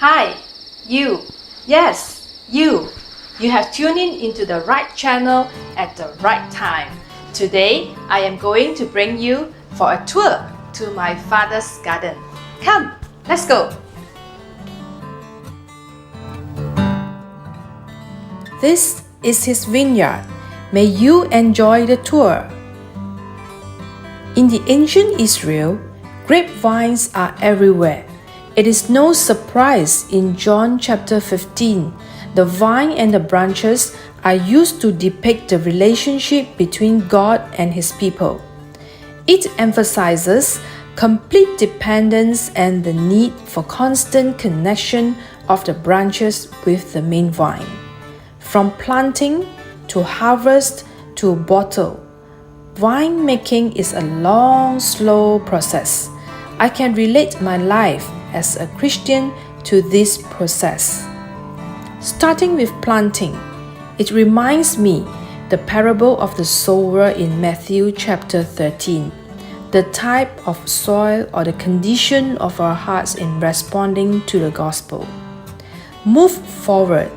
Hi, you. Yes, you. You have tuned in into the right channel at the right time. Today, I am going to bring you for a tour to my father's garden. Come, let's go. This is his vineyard. May you enjoy the tour. In the ancient Israel, grapevines are everywhere. It is no surprise in John chapter 15, the vine and the branches are used to depict the relationship between God and His people. It emphasizes complete dependence and the need for constant connection of the branches with the main vine. From planting to harvest to bottle, wine making is a long, slow process. I can relate my life as a Christian to this process. Starting with planting, it reminds me the parable of the sower in Matthew chapter 13, the type of soil or the condition of our hearts in responding to the gospel. Move forward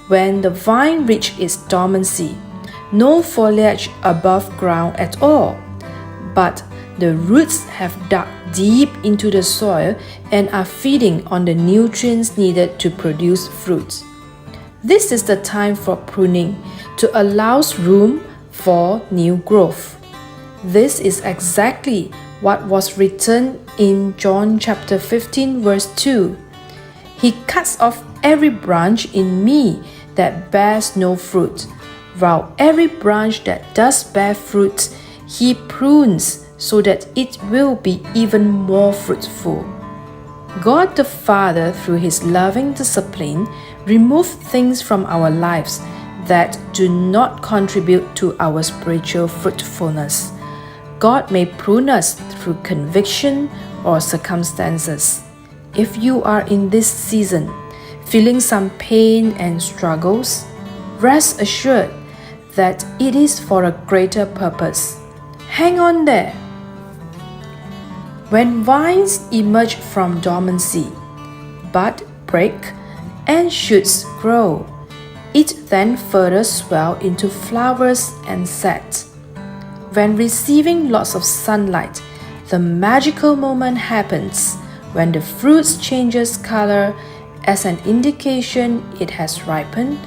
when the vine reaches its dormancy, no foliage above ground at all, but the roots have dug deep into the soil and are feeding on the nutrients needed to produce fruit. This is the time for pruning to allow room for new growth. This is exactly what was written in John chapter 15 verse 2. He cuts off every branch in me that bears no fruit, while every branch that does bear fruit, he prunes so that it will be even more fruitful. God the Father, through His loving discipline, removes things from our lives that do not contribute to our spiritual fruitfulness. God may prune us through conviction or circumstances. If you are in this season, feeling some pain and struggles, rest assured that it is for a greater purpose. Hang on there. When vines emerge from dormancy, bud break, and shoots grow, it then further swells into flowers and set. When receiving lots of sunlight, the magical moment happens when the fruit changes color as an indication it has ripened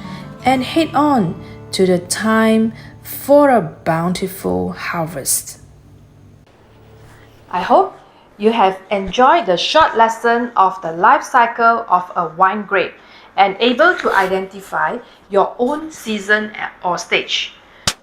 and head on to the time for a bountiful harvest. I hope you have enjoyed the short lesson of the life cycle of a wine grape and able to identify your own season or stage.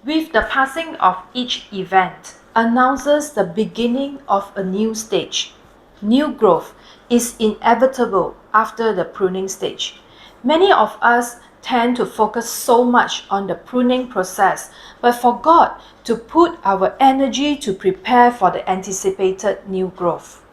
With the passing of each event announces the beginning of a new stage. New growth is inevitable after the pruning stage. Many of us tend to focus so much on the pruning process, but forgot to put our energy to prepare for the anticipated new growth.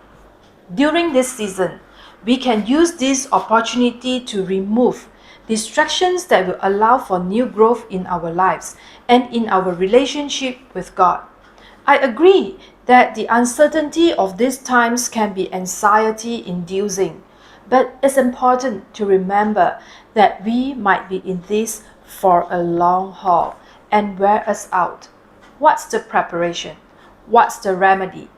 During this season, we can use this opportunity to remove distractions that will allow for new growth in our lives and in our relationship with God. I agree that the uncertainty of these times can be anxiety-inducing, but it's important to remember that we might be in this for a long haul and wear us out. What's the preparation? What's the remedy?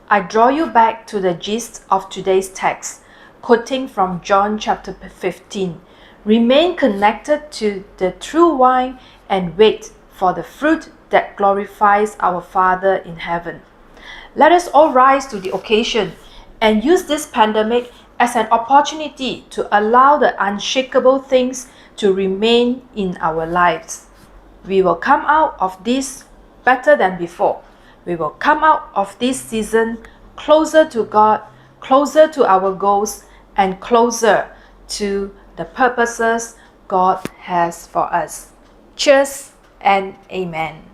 I draw you back to the gist of today's text, quoting from John chapter 15. Remain connected to the true vine and wait for the fruit that glorifies our Father in heaven. Let us all rise to the occasion and use this pandemic as an opportunity to allow the unshakable things to remain in our lives. We will come out of this better than before. We will come out of this season closer to God, closer to our goals, and closer to the purposes God has for us. Cheers and amen.